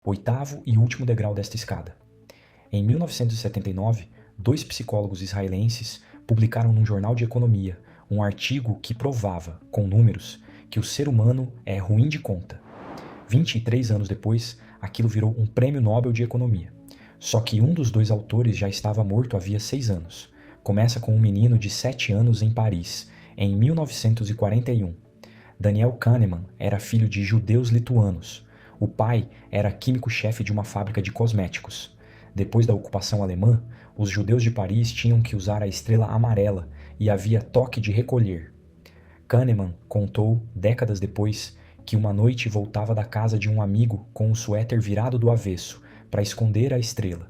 oitavo e último degrau desta escada. Em 1979, dois psicólogos israelenses publicaram num jornal de economia um artigo que provava, com números, que o ser humano é ruim de conta. 23 anos depois, aquilo virou um prêmio Nobel de Economia. Só que um dos dois autores já estava morto havia 6 anos. Começa com um menino de 7 anos em Paris, em 1941. Daniel Kahneman era filho de judeus lituanos. O pai era químico-chefe de uma fábrica de cosméticos. Depois da ocupação alemã, os judeus de Paris tinham que usar a estrela amarela e havia toque de recolher. Kahneman contou, décadas depois, que uma noite voltava da casa de um amigo com o suéter virado do avesso para esconder a estrela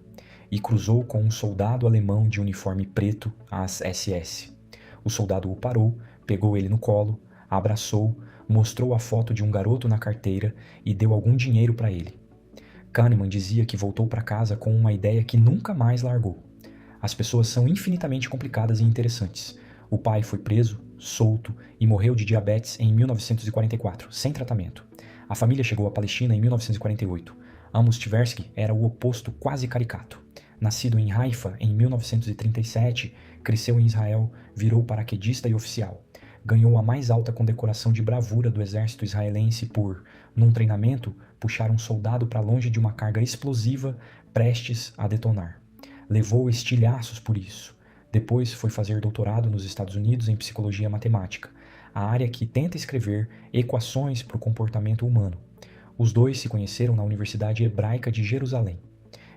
e cruzou com um soldado alemão de uniforme preto às SS. O soldado o parou, pegou ele no colo, abraçou, mostrou a foto de um garoto na carteira e deu algum dinheiro para ele. Kahneman dizia que voltou para casa com uma ideia que nunca mais largou. As pessoas são infinitamente complicadas e interessantes. O pai foi preso, solto e morreu de diabetes em 1944, sem tratamento. A família chegou à Palestina em 1948. Amos Tversky era o oposto quase caricato. Nascido em Haifa em 1937, cresceu em Israel, virou paraquedista e oficial. Ganhou a mais alta condecoração de bravura do exército israelense por, num treinamento, puxar um soldado para longe de uma carga explosiva prestes a detonar. Levou estilhaços por isso. Depois foi fazer doutorado nos Estados Unidos em psicologia matemática, a área que tenta escrever equações para o comportamento humano. Os dois se conheceram na Universidade Hebraica de Jerusalém.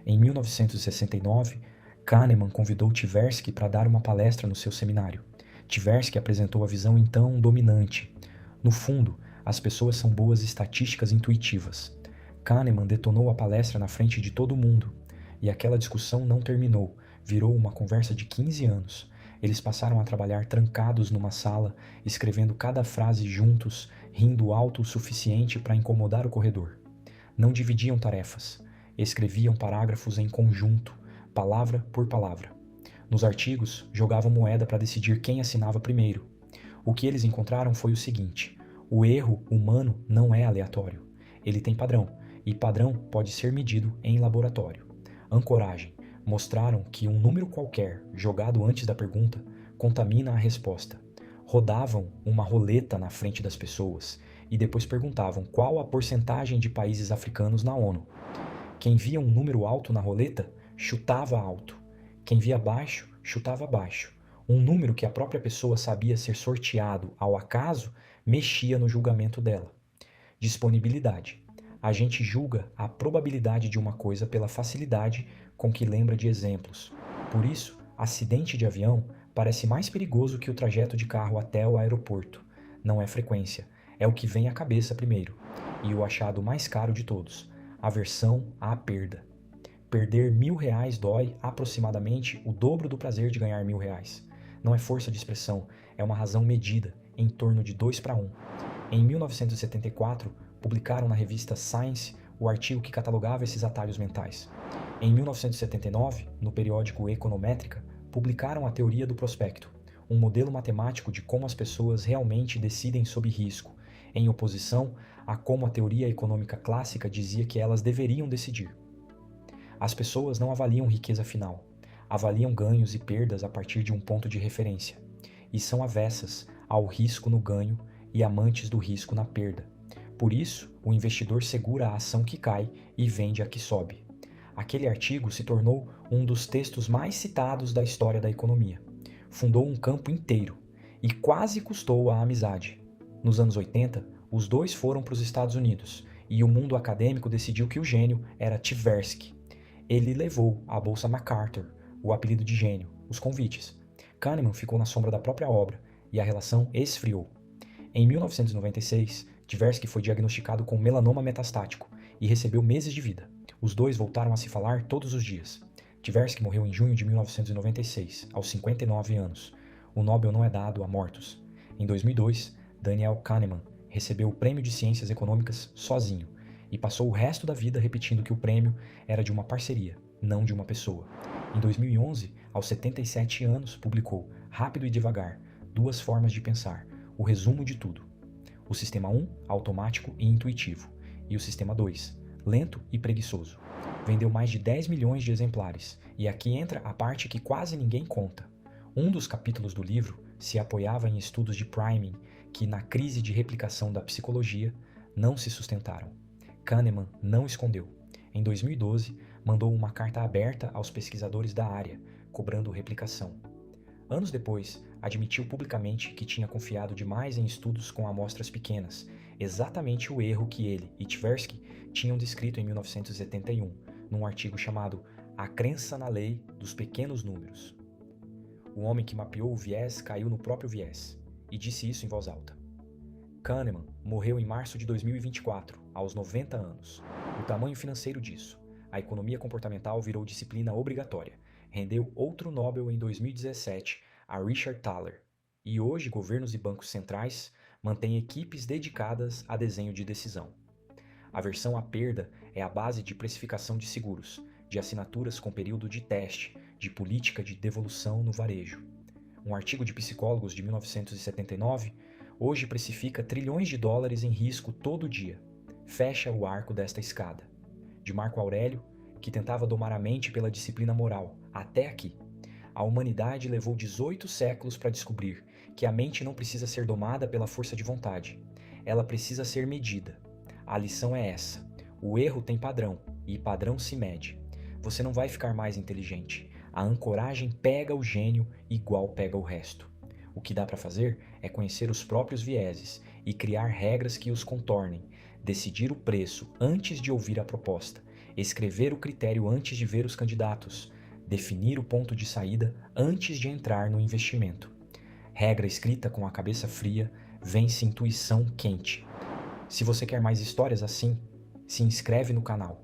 Em 1969, Kahneman convidou Tversky para dar uma palestra no seu seminário. Tversky apresentou a visão então dominante. No fundo, as pessoas são boas estatísticas intuitivas. Kahneman detonou a palestra na frente de todo mundo. E aquela discussão não terminou, virou uma conversa de 15 anos. Eles passaram a trabalhar trancados numa sala, escrevendo cada frase juntos, rindo alto o suficiente para incomodar o corredor. Não dividiam tarefas. Escreviam parágrafos em conjunto, palavra por palavra. Nos artigos, jogavam moeda para decidir quem assinava primeiro. O que eles encontraram foi o seguinte: o erro humano não é aleatório. Ele tem padrão, e padrão pode ser medido em laboratório. Ancoragem. Mostraram que um número qualquer, jogado antes da pergunta, contamina a resposta. Rodavam uma roleta na frente das pessoas e depois perguntavam qual a porcentagem de países africanos na ONU. Quem via um número alto na roleta, chutava alto. Quem via baixo, chutava baixo. Um número que a própria pessoa sabia ser sorteado ao acaso, mexia no julgamento dela. Disponibilidade. A gente julga a probabilidade de uma coisa pela facilidade com que lembra de exemplos. Por isso, acidente de avião parece mais perigoso que o trajeto de carro até o aeroporto. Não é frequência, é o que vem à cabeça primeiro. E o achado mais caro de todos: aversão à perda. Perder R$1.000 dói aproximadamente o dobro do prazer de ganhar R$1.000. Não é força de expressão, é uma razão medida, em torno de 2:1. Em 1974, publicaram na revista Science o artigo que catalogava esses atalhos mentais. Em 1979, no periódico Econométrica, publicaram a teoria do prospecto, um modelo matemático de como as pessoas realmente decidem sob risco, em oposição a como a teoria econômica clássica dizia que elas deveriam decidir. As pessoas não avaliam riqueza final, avaliam ganhos e perdas a partir de um ponto de referência, e são avessas ao risco no ganho e amantes do risco na perda. Por isso, o investidor segura a ação que cai e vende a que sobe. Aquele artigo se tornou um dos textos mais citados da história da economia. Fundou um campo inteiro e quase custou a amizade. Nos anos 80, os dois foram para os Estados Unidos e o mundo acadêmico decidiu que o gênio era Tversky. Ele levou à Bolsa MacArthur o apelido de gênio, os convites. Kahneman ficou na sombra da própria obra e a relação esfriou. Em 1996, Tversky foi diagnosticado com melanoma metastático e recebeu meses de vida. Os dois voltaram a se falar todos os dias. Tversky morreu em junho de 1996, aos 59 anos. O Nobel não é dado a mortos. Em 2002, Daniel Kahneman recebeu o Prêmio de Ciências Econômicas sozinho e passou o resto da vida repetindo que o prêmio era de uma parceria, não de uma pessoa. Em 2011, aos 77 anos, publicou Rápido e Devagar, Duas Formas de Pensar, o resumo de tudo. O sistema 1, automático e intuitivo, e o sistema 2, lento e preguiçoso. Vendeu mais de 10 milhões de exemplares, e aqui entra a parte que quase ninguém conta. Um dos capítulos do livro se apoiava em estudos de priming que, na crise de replicação da psicologia, não se sustentaram. Kahneman não escondeu. Em 2012, mandou uma carta aberta aos pesquisadores da área, cobrando replicação. Anos depois, admitiu publicamente que tinha confiado demais em estudos com amostras pequenas, exatamente o erro que ele e Tversky tinham descrito em 1971, num artigo chamado A Crença na Lei dos Pequenos Números. O homem que mapeou o viés caiu no próprio viés, e disse isso em voz alta. Kahneman morreu em março de 2024, aos 90 anos. O tamanho financeiro disso. A economia comportamental virou disciplina obrigatória. Rendeu outro Nobel em 2017 a Richard Thaler. E hoje governos e bancos centrais mantêm equipes dedicadas a desenho de decisão. A aversão à perda é a base de precificação de seguros, de assinaturas com período de teste, de política de devolução no varejo. Um artigo de psicólogos de 1979 hoje precifica trilhões de dólares em risco todo dia. Fecha o arco desta escada. De Marco Aurélio, que tentava domar a mente pela disciplina moral, até aqui. A humanidade levou 18 séculos para descobrir que a mente não precisa ser domada pela força de vontade. Ela precisa ser medida. A lição é essa. O erro tem padrão, e padrão se mede. Você não vai ficar mais inteligente. A ancoragem pega o gênio igual pega o resto. O que dá para fazer é conhecer os próprios vieses e criar regras que os contornem, decidir o preço antes de ouvir a proposta, escrever o critério antes de ver os candidatos, definir o ponto de saída antes de entrar no investimento. Regra escrita com a cabeça fria, vence intuição quente. Se você quer mais histórias assim, se inscreve no canal.